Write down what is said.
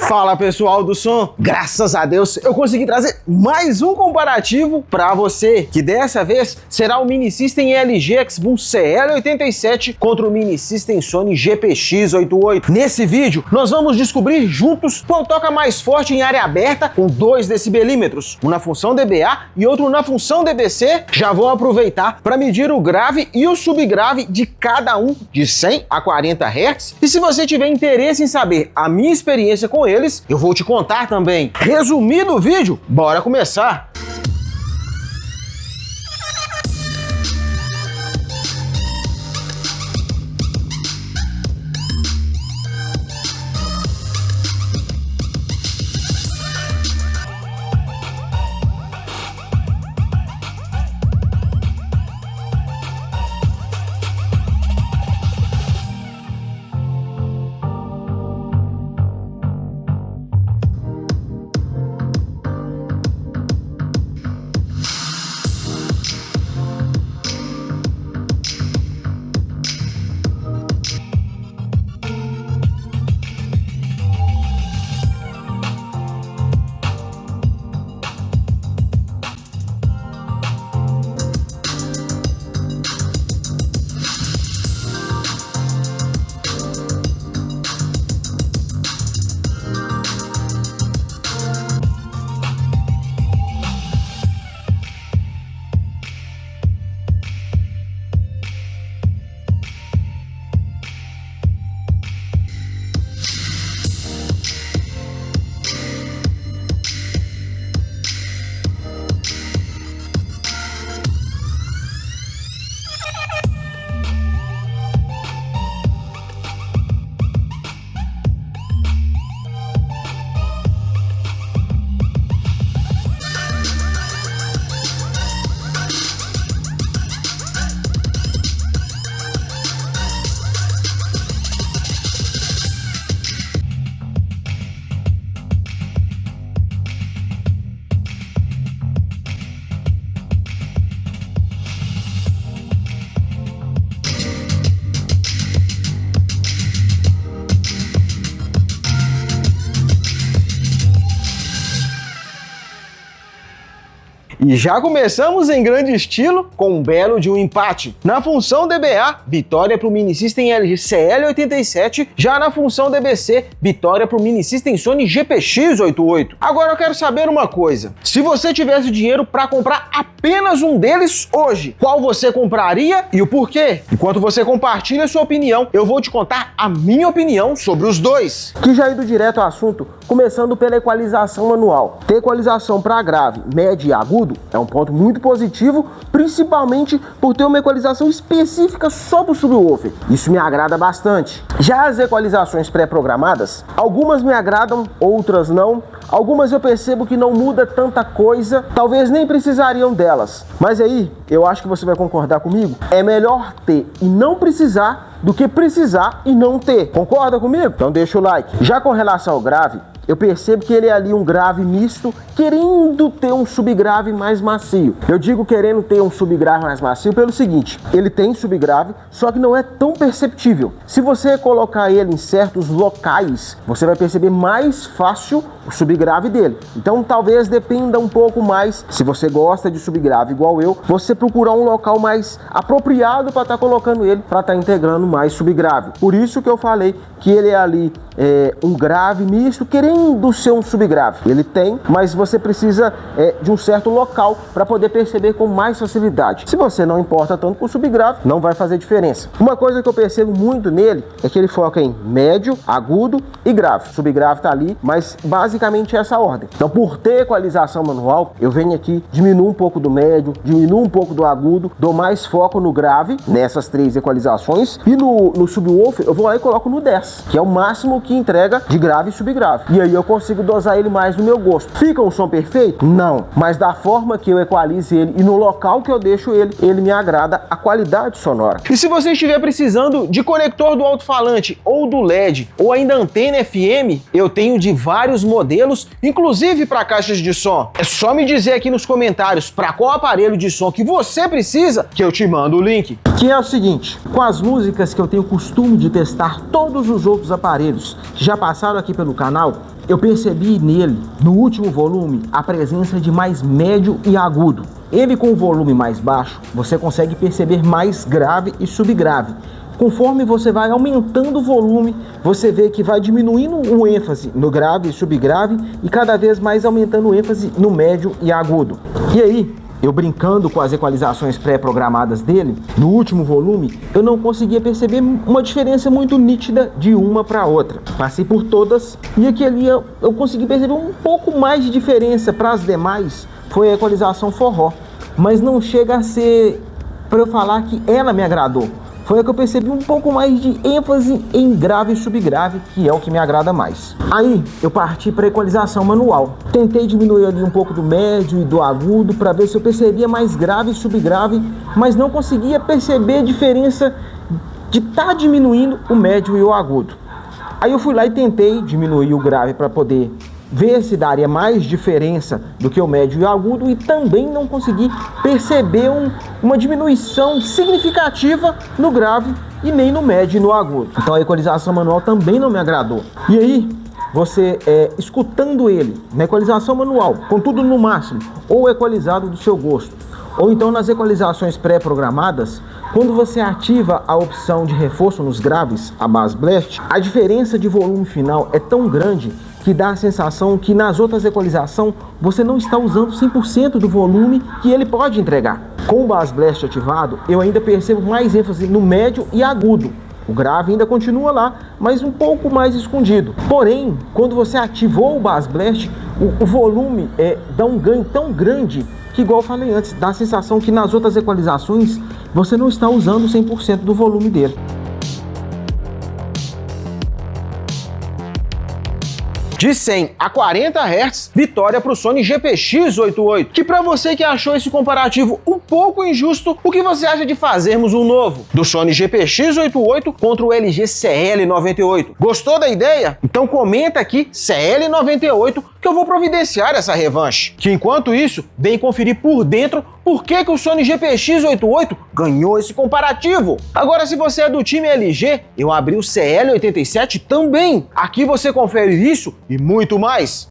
Fala pessoal do som, graças a Deus eu consegui trazer mais um comparativo para você, que dessa vez será o Mini System LG X-Boom CL87 contra o Mini System Sony GPX88. Nesse vídeo nós vamos descobrir juntos qual toca mais forte em área aberta com 2 decibelímetros, um na função dBA e outro na função dBc. Já vou aproveitar para medir o grave e o subgrave de cada um de 100 a 40 Hz, e se você tiver interesse em saber a minha experiência com eles, eu vou te contar também. Resumido o vídeo, bora começar! E já começamos em grande estilo com um belo de um empate. Na função dBA, vitória para o Mini System LG CL87, já na função dBc, vitória para o Mini System Sony GPX88. Agora eu quero saber uma coisa, se você tivesse dinheiro para comprar apenas um deles hoje, qual você compraria e o porquê? Enquanto você compartilha sua opinião, eu vou te contar a minha opinião sobre os dois. Que já indo direto ao assunto, começando pela equalização manual. Ter equalização para grave, médio e agudo é um ponto muito positivo, principalmente por ter uma equalização específica só para o subwoofer. Isso me agrada bastante. Já as equalizações pré-programadas, algumas me agradam, outras não. Algumas eu percebo que não muda tanta coisa, talvez nem precisariam delas. Mas aí, eu acho que você vai concordar comigo, é melhor ter e não precisar do que precisar e não ter. Concorda comigo? Então deixa o like. Já com relação ao grave, eu percebo que ele é ali um grave misto, querendo ter um subgrave mais macio. Eu digo querendo ter um subgrave mais macio pelo seguinte, ele tem subgrave, só que não é tão perceptível. Se você colocar ele em certos locais, você vai perceber mais fácil o subgrave dele. Então talvez dependa um pouco mais, se você gosta de subgrave igual eu, você procurar um local mais apropriado para estar colocando ele, para estar integrando mais subgrave. Por isso que eu falei que ele é ali um grave misto, querendo ser um subgrave. Ele tem, mas você precisa de um certo local para poder perceber com mais facilidade. Se você não importa tanto com o subgrave, não vai fazer diferença. Uma coisa que eu percebo muito nele é que ele foca em médio, agudo e grave. O subgrave tá ali, mas basicamente é essa ordem. Então, por ter equalização manual, eu venho aqui, diminuo um pouco do médio, diminuo um pouco do agudo, dou mais foco no grave, nessas 3 equalizações, e no subwoofer eu vou lá e coloco no 10, que é o máximo que entrega de grave e subgrave. E aí eu consigo dosar ele mais no meu gosto. Fica um som perfeito? Não. Mas da forma que eu equalizo ele e no local que eu deixo ele, ele me agrada a qualidade sonora. E se você estiver precisando de conector do alto-falante ou do LED, ou ainda antena FM, eu tenho de vários modelos, inclusive para caixas de som. É só me dizer aqui nos comentários para qual aparelho de som que você precisa, que eu te mando o link. Que é o seguinte, com as músicas que eu tenho costume de testar todos os outros aparelhos que já passaram aqui pelo canal, eu percebi nele, no último volume, a presença de mais médio e agudo. Ele com o volume mais baixo, você consegue perceber mais grave e subgrave. Conforme você vai aumentando o volume, você vê que vai diminuindo o ênfase no grave e subgrave e cada vez mais aumentando o ênfase no médio e agudo. E aí, eu brincando com as equalizações pré-programadas dele, no último volume, eu não conseguia perceber uma diferença muito nítida de uma para outra. Passei por todas e aqui ali eu consegui perceber um pouco mais de diferença para as demais, foi a equalização forró. Mas não chega a ser para eu falar que ela me agradou. Foi a que eu percebi um pouco mais de ênfase em grave e subgrave, que é o que me agrada mais. Aí eu parti para a equalização manual. Tentei diminuir ali um pouco do médio e do agudo para ver se eu percebia mais grave e subgrave, mas não conseguia perceber a diferença de estar diminuindo o médio e o agudo. Aí eu fui lá e tentei diminuir o grave para poder ver se daria mais diferença do que o médio e o agudo e também não consegui perceber uma diminuição significativa no grave e nem no médio e no agudo. Então a equalização manual também não me agradou. E aí, você escutando ele na equalização manual, com tudo no máximo, ou equalizado do seu gosto, ou então nas equalizações pré-programadas, quando você ativa a opção de reforço nos graves, a Bass Blast, a diferença de volume final é tão grande que dá a sensação que nas outras equalizações você não está usando 100% do volume que ele pode entregar. Com o Bass Blast ativado, eu ainda percebo mais ênfase no médio e agudo. O grave ainda continua lá, mas um pouco mais escondido. Porém, quando você ativou o Bass Blast, o volume dá um ganho tão grande que, igual eu falei antes, dá a sensação que nas outras equalizações você não está usando 100% do volume dele. De 100 a 40 Hz, vitória para o Sony GPX88. Que para você que achou esse comparativo um pouco injusto, o que você acha de fazermos um novo? Do Sony GPX88 contra o LG CL98. Gostou da ideia? Então comenta aqui CL98 que eu vou providenciar essa revanche. Que enquanto isso, vem conferir por dentro por que o Sony GPX88 ganhou esse comparativo. Agora, se você é do time LG, eu abri o CL87 também. Aqui você confere isso e muito mais.